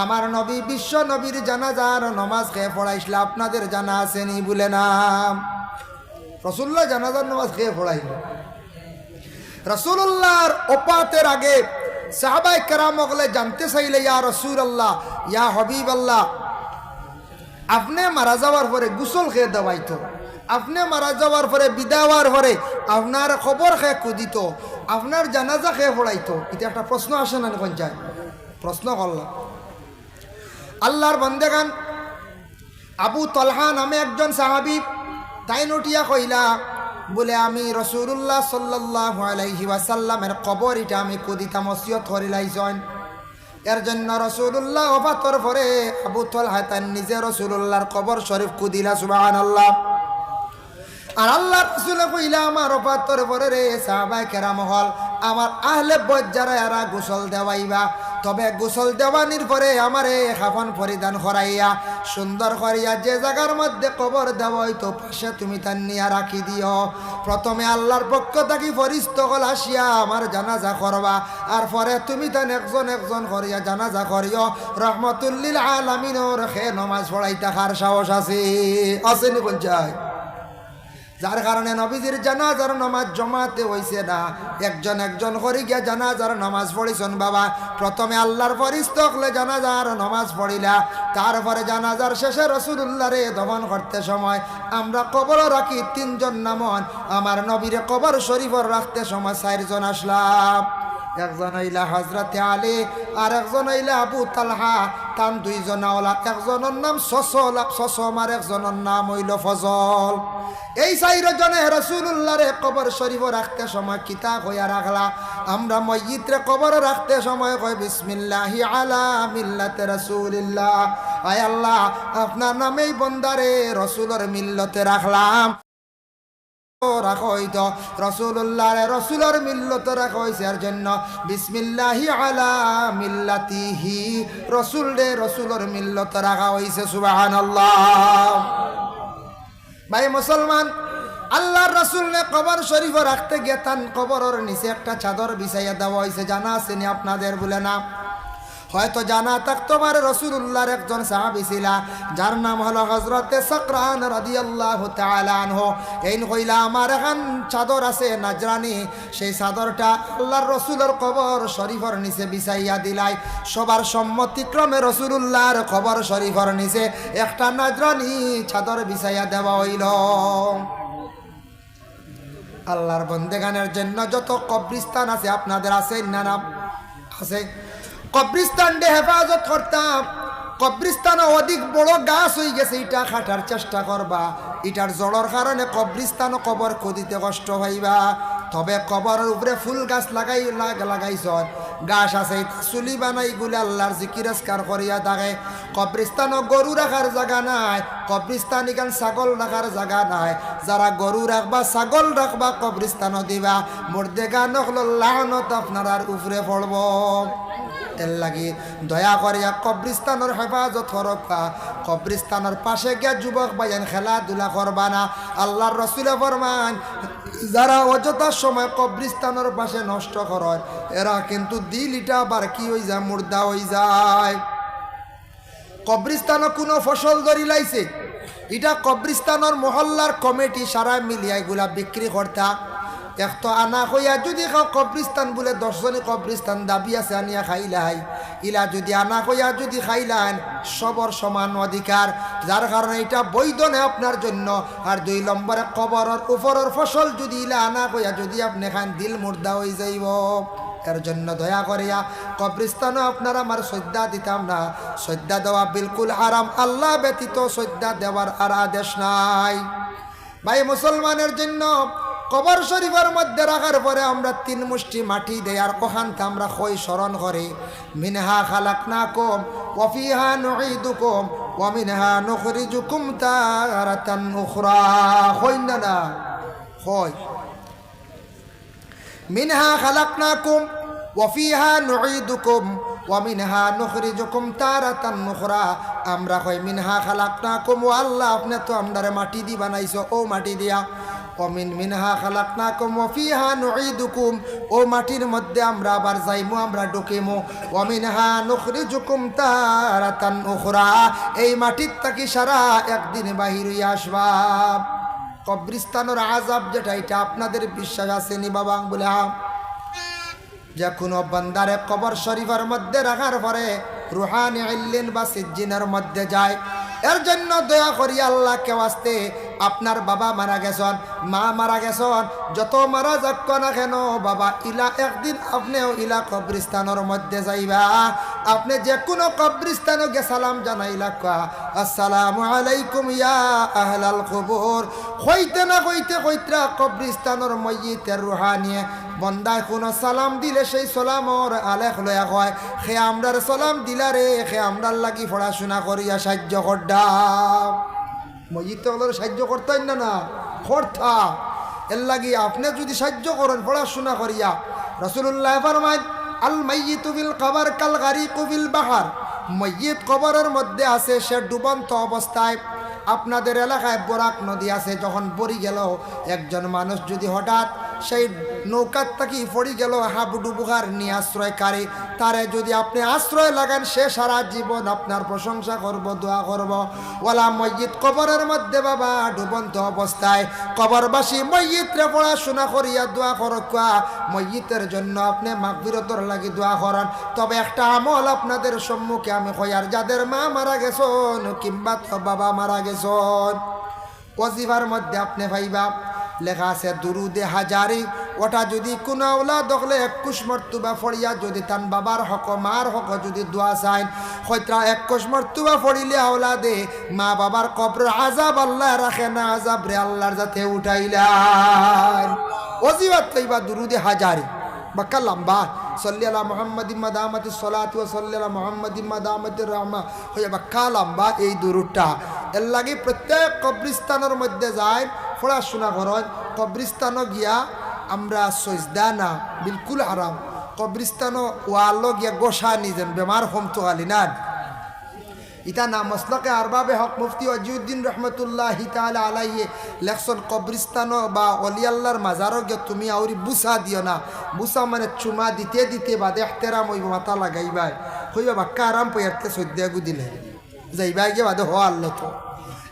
আমার নবী বিশ্ব নবীর জানাজার নামাজ খেয়ে পড়াইছিল, আপনাদের জানা আসেনি বলে না? রাসূলুল্লাহ জানাজার নামাজ খেয়ে পড়াইল। রাসূলুল্লাহর ওফাতের আগে সাহাবায়ে কেরাম ওগুলো জানতে চাইলে, ইয়া রাসূলুল্লাহ, ইয়া হাবিবাল্লাহ, আপনি মারা যাওয়ার পরে গোসল খেয়ে দেওয়াইতো, আপনি মারা যাওয়ার পরে বিদায় হওয়ার পরে আপনার খবর খেয়ে কুদিত, আপনার জানাজা খেয়ে পড়াইতো। এটা একটা প্রশ্ন আসে না? কোন যায় প্রশ্ন করলাম। আল্লাহর বান্দেগান আবু তলহা নামে একজন সাহাবী, তাই নটিয়া কইলা বলে, আমি রাসূলুল্লাহ সাল্লাল্লাহু আলাইহি ওয়াসাল্লামের কবর এটা আমি কুদিতাম, ওসিয়ত করিলাইছেন। এর জন্য রাসূলুল্লাহ ওফাতর পরে আবু তলহা তার নিজে রাসূলুল্লাহর কবর শরীফ কুদিলা। সুবহানাল্লাহ। আর আল্লাহ রাসূল কইলা, আমার ওফাতর পরে রে সাহাবায়ে কেরাম হল আমার আহলে বাইত যারা এরা গোসল দেওয়াইবা, তবে গোসল দেওয়ানির পরে আমারে কাফন পরিধান করাইয়া সুন্দর করিয়া যে জায়গার মধ্যে কবর দেওয়া হইতো পাশে তুমি তার নিয়া রাখি দিও। প্রথমে আল্লাহর পক্ষ থাকি ফরিস্ত হল আসিয়া আমার জানাজা করবা, আর পরে তুমি তান একজন একজন করিয়া জানাজা করিও। রহমতুল্লিল আলামিনের খে নমাজ পড়াই থাকার সাহস আছে, আসেনি পঞ্চায়? যার কারণে নবীজির জানাজার নামাজ জমাতে হইছে না, একজন একজন করে গিয়া জানাজার নামাজ পড়িছেন। বাবা, প্রথমে আল্লাহর ফরিস্তা হলে জানাজার নামাজ পড়িলা, তারপরে জানাজার শেষে রাসূলুল্লাহ রে দফন করতে সময় আমরা কবর রাখি তিনজন নামন, আমার নবীরে কবর শরীফর রাখতে সময় 4 জন আসলাম। একজন হইলা হযরতে আলী, আর একজন হইলা আবু তালহা, তান 2 জন আওলা। একজনের নাম সসম, আর একজনের নাম হইল ফজল। এই 4 জনে রাসূলুল্লাহ রে কবর শরীফ রাখতে সময় কিতা কইয়া রাখলা? আমরা ময়্যিত রে কবর রাখতে সময় কই বিসমিল্লাহি আলা মিল্লাতে রাসূলিল্লাহ, আয় আল্লাহ আপনার নামেই বন্দারে রাসূলের মিল্লতে রাখলাম। রাখা হইতো রাসূলুল্লাহ রে রাসূলের মিল্লতে রাখা হইছে, এর জন্য বিসমিল্লাহি আলা মিল্লাতিহি, রাসূল রে রাসূলের মিল্লতে রাখা হইছে। সুবহানাল্লাহ। ভাই মুসলমান, আল্লাহর রাসূল নে কবর শরীফ রাখতে গিয়ে তান কবরের নিচে একটা চাদর বিছাইয়া দেওয়া হয়েছে। জানা আসেনি আপনাদের? বলে না? হয়তো জানা থাকতো পারে। রাসূলুল্লাহর একজন সাহাবী ছিল যার নাম হলো হযরতে সাকরান রাদিয়াল্লাহু তাআলা আনহু। এই কইলা, আমার এখন চাদর আছে নাজরানি, সেই চাদরটা আল্লাহর রাসূলের কবর শরীফের নিচে বিছাইয়া দিলাই। সবার সম্মতিক্রমে রাসূলুল্লাহর কবর শরীফের নিচে একটা নাজরানি চাদর বিছাইয়া দেওয়া হইল। আল্লাহর বন্দেগানের জন্য যত কবরস্থান আছে আপনাদের আছে না? নাম আছে। কবরস্থান ডে হেফাজত করতাম। কবরস্থান অধিক বড় গাছ হয়ে গেছে, এটা কাটার চেষ্টা করবা। এটার জড়র কারণে কবরস্থান কবর খুদিতে কষ্ট হইবা। তবে কবরের উপরে ফুল গাছ লাগাইছ, গাছ আছে, চুলি বানাই গুলি আল্লাহর জিকির আজকার করিয়া থাকে। কবরস্থানও গরু রাখার জায়গা নাই, কবরস্থান এখান ছাগল রাখার জায়গা নাই। যারা গরু রাখবা ছাগল রাখবা কবরস্থানও দিবা, মুর্দে গান হল লানত আপনার উপরে পড়ব। এর লাগি দয়া করিয়া কবরস্থানের হেফাজত করবা। কবরস্থানের পাশে গিয়া যুবক ভাইয়ান খেলাধুলা করবা না। আল্লাহর রাসূল ফরমান, যারা অযথা সময় কবরস্থানের পাশে নষ্ট করে এরা কিন্তু দিলটা আবার কি হয়ে যায়, মুর্দা হয়ে যায়। কবরস্থানে কোনো ফসল ধরি লাইছে, এটা কবরস্থানের মহল্লার কমিটি সারা মিলিয়া এগুলা বিক্রি করতা। এক তো আনা হইয়া যদি কবরস্থান বলে 10 জনে কবরস্থান দাবি আছে আনিয়া খাইলাই, ইলা যদি আনা হইয়া যদি খাইলান সবর সমান অধিকার, যার কারণে এটা বৈধ নেই আপনার জন্য। আর 2 নম্বরে কবরের উপরের ফসল যদি ইলা আনা হইয়া যদি আপনি খান, দিল মুর্দা হয়ে যাইব। এর জন্য দয়া করিয়া কবরস্থানও আপনারা আমার শ্রদ্ধা দিতাম না। শ্রদ্ধা দেওয়া বিলকুল হারাম, আল্লাহ ব্যতীত শ্রদ্ধা দেওয়ার আর আদেশ নাই। ভাই মুসলমানের জন্য কবর শরীফের মধ্যে রাখার পরে আমরা 3 মুষ্টি মাটি দেই, আর ওখানতে আমরা কই স্মরণ করি, মিনহা খালাকনাকুম ওয়া ফিহা নুঈদুকুম ওয়া মিনহা নুখরিজুকুম তারাতান উখরা। কই না? কই মিনহা খালাকনাকুম ওয়া ফিহা নুঈদুকুম ওয়া মিনহা নুখরিজুকুম তারাতান উখরা। আমরা কই মিনহা খালাকনাকুম, ও আল্লাহ আপনি তো আমরারে মাটি দি বানাইছো, ও মাটি দিয়া অমিন মিনহা খালাকনাকুম ওয়া ফিহা নুঈদুকুম, ও মাটির মধ্যে আমরা আবার যাইমু, আমরা ঢুকিমু। অমিনহা নুখরিজুকুম তারাতান উখরা, এই মাটির থাকি সারা একদিন বাহির হইয়া আসবা। কবরিস্তানের আযাব যেটা, এটা আপনাদের বিশ্বাস আসেনি বাবা? বলে যে কোনো বান্দারে কবর শরীফের মধ্যে রাখার পরে রুহানি ইল্লিন বা সিজ্জিনের মধ্যে যায়। এর জন্য দয়া করি আল্লাহকে ওয়াস্তে, আপনার বাবা মারা গেছেন, মা মারা গেছেন, যত মারা যাক না কেন বাবা, ইলা একদিন আপনিও ইলা কবরিস্তানের মধ্যে যাইবা। আপনি যে কোনো কবরিস্তানে গে সালাম জানাইলা, আসসালামু আলাইকুম ইয়া আহলাল কবর। হইতে না হইতে কইত্রা কবরিস্তানের মইয়িতের রুহানিয়ে বন্দায় কোনো সালাম দিলে সেই সালামর আলেখ লয়া হয়, সে আমরার সালাম দিলা রে, সে আমরার লাগি পড়াশোনা করিয়া সাহায্য করডা। মসজিদে ওদের সাহায্য করতেন না, না করতা। এর লাগি আপনি যদি সাহায্য করেন পড়াশোনা করিয়া, রাসূলুল্লাহ ফরমায় আল মাইয়িতু বিল কবর কাল গারিকু বিল বাহর, মসজিদ কবরের মধ্যে আছে, সে ডুবন্ত অবস্থায়। আপনাদের এলাকায় বরাক নদী আছে, যখন পড়ি গেল একজন মানুষ যদি হঠাৎ সেই নৌকার থাকি পড়ি গেল হাবুডুবুকার নিয়ে আশ্রয়কারী, তারে যদি আপনি আশ্রয় লাগান, সে সারা জীবন আপনার প্রশংসা করব, দোয়া করব। ওয়ালা মসজিদ কবরের মধ্যে বাবা ডুবন্ত অবস্থায় কবরবাসী মসজিদরে পড়াশোনা করিয়া দোয়া করকা, মসজিদের জন্য আপনি মাগফিরতর লাগি দোয়া করেন। তবে একটা আমল আপনাদের সম্মুখে আমি কইয়ার, যাদের মা মারা গেছেন কিংবা তো বাবা মারা গেছেন, ওয়াজিফার মধ্যে আপনি ভাইবা লেখা আছে দুরুদে হাজারি। ওটা যদি কোনো আওলাদ হলে 21 মর্তবা ফড়িয়া যদি তান বাবার হক মার হক যদি দোয়া চাইন, হয়তো 21 মর্তবা ফড়িলে আওলাদে মা বাবার কবর আজাব আল্লাহ রাখে না, আজাব রে আল্লাহর যাতে উঠাইলেন। ওজিবাত কইবা দুরুদে হাজারি বাক্কা লম্বা, সাল্লি আলা মুহাম্মাদিন মাদামাতিস সালাতু ওয়া সাল্লি আলা মুহাম্মাদিন মাদামাতির রাহমা, হইয়া বাক্কা লম্বা এই দুরুদটা। এর লাগি প্রত্যেক কবরিস্তানের মধ্যে যায় পড়াশোনা করেন। কবরিস্তানও গিয়া আমরা সজদা না, বিলকুল হারাম। কবরিস্তানও ওয়ালো গিয়া গোসা নিজেন বেমার হমতো আলি না, ইটা না মসলকে আরবাবে হক মুফতি ওয়াজিউদ্দিন রহমতুল্লাহি তাআলা আলাইহি লেখছেন, কবরিস্তানও বা অলি আল্লাহর মাজারও গিয়া তুমি আউরি বুসা দিও না। বুসা মানে চুমা দিতে দিতে বাদে এহতেরাম হইব, মাথা লাগাইবাই হইবা বাক্কা আরাম পয়ারতে সদ্যা গুদিলে যাইবাই গিয়ে বাদে হওয়া আল্লাহ। তো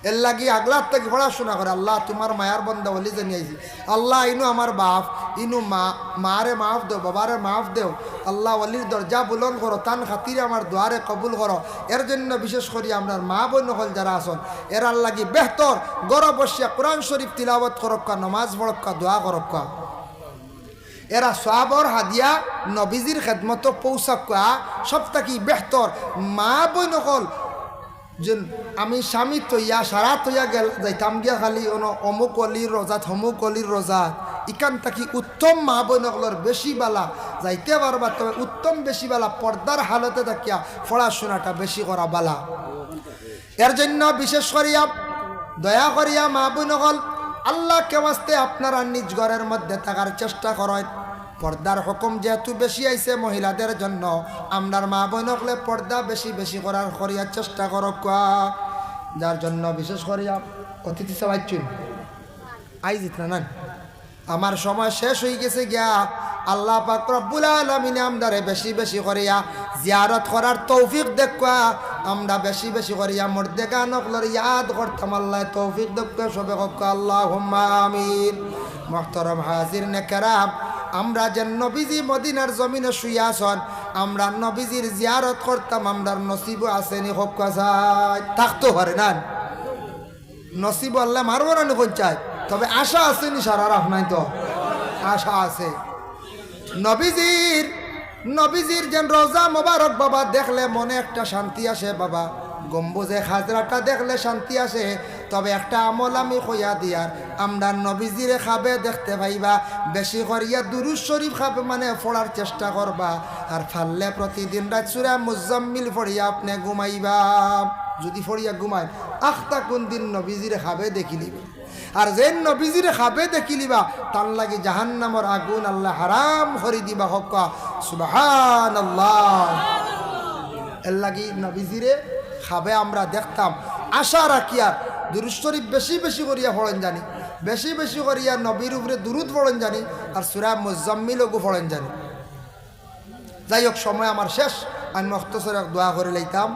এর লাগি আগলার থেকে পড়াশোনা করে, আল্লাহ তোমার মায়ার বন্দা বলি জানিয়েছি, আল্লাহ ইনু আমার বাপ, ইনু মারে মাফ দেও, বাবারে মাফ দেও। আল্লাহ অলির দরজা বুলন করো, তান খাতিরে আমার দোয়ারে কবুল করো। এর জন্য বিশেষ করে আপনার মা বোন হল যারা আসন, এর লাগি বেহতর গড় বসিয়া কোরআন শরীফ তিলাওয়াত করক্কা, নমাজ পড়ক্কা, দোয়া করক্কা। এরা সওয়াবর হাদিয়া নবীজির খেদমত পৌঁছাক্কা সব থাকি বেহতর। মা বোন হল যে আমি স্বামী তৈয়া সারা তৈয়া গেল যাইতাম গিয়া খালি অমুক অলির রোজাত হমুক অলির রোজাত, ইকান থাকি উত্তম মা বোনগুলোর বেশি বালা যাইতে পারবা। তবে উত্তম বেশি বালা পর্দার হালতে থাকিয়া পড়াশোনাটা বেশি করা বালা। এর জন্য বিশেষ করিয়া দয়া করিয়া মা বোনগল আল্লাহকে ওয়াস্তে আপনারা নিজ ঘরের মধ্যে থাকার চেষ্টা করেন। পর্দার হুকুম যেহেতু বেশি আইছে মহিলাদের জন্য, আমরার মা বোনকলে পর্দা বেশি বেশি করিয়ার চেষ্টা করক। যার জন্য বিশেষ করিয়া অতিথি সবাইছুন আইজিত না আমার সময় শেষ হয়ে গেছে গিয়া। আল্লাহ পাক রব্বুল আলামিন আমদারে বেশি বেশি করিয়া জিয়ারত করার তৌফিক দেখা, আমরা বেশি বেশি করিয়া মুর্দেগানকলর ইয়াদ করতাম। আল্লাহ তৌফিক দেখা সবে কক আল্লাহুম্মা আমিন। মুহতারাম হাজিরিন কেরাম, আমরা যে নবীজি মদিনার জমিনে শুইয়া আছেন, আমরা নবীজির জিয়ারত করতাম, আমরার নসিব আসেনি হোক থাকতে পারে না, নসিব আল্লাহ মারব না পঞ্চায়েত, তবে আশা আসেনি সারা রাখ নাই তো আশা আছে। নবীজির যেন রোজা মোবারক বাবা দেখলে মনে একটা শান্তি আসে বাবা, গম্বুজে খাজরাটা দেখলে শান্তি আসে। তবে একটা আমল আমি কইয়া দিয়ার, আমরা নবীজিরে খাবে দেখতে পাইবা, বেশি করিয়া দুরুদ শরীফ খাবে মানে পড়ার চেষ্টা করবা। আর ফাললে প্রতিদিন রাত সূরা মুজাম্মিল পড়িয়া আপনি ঘুমাইবা। যদি পড়িয়া ঘুমায় আখতা কোন দিন নবীজিরে খাবে দেখিলিবা, আর যে নবীজিরে খাবে দেখিলিবা তার লাগি জাহান্নামর আগুন আল্লাহ হারাম করে দিবা। হক সুবহানাল্লাহ। এর লাগি নবীজিরে খাবে আমরা দেখতাম, আশা রাখিয়া দুরূদ শরীফ বেশি বেশি করিয়া পড়েন জানি। বেশি বেশি করিয়া নবীর উপরে দুরুদ পড়েন জানি আর সূরা মুজাম্মিলও পড়েন জানি। যাই হোক, সময় আমার শেষ, আমি মখতসর এক দোয়া করে লইতাম।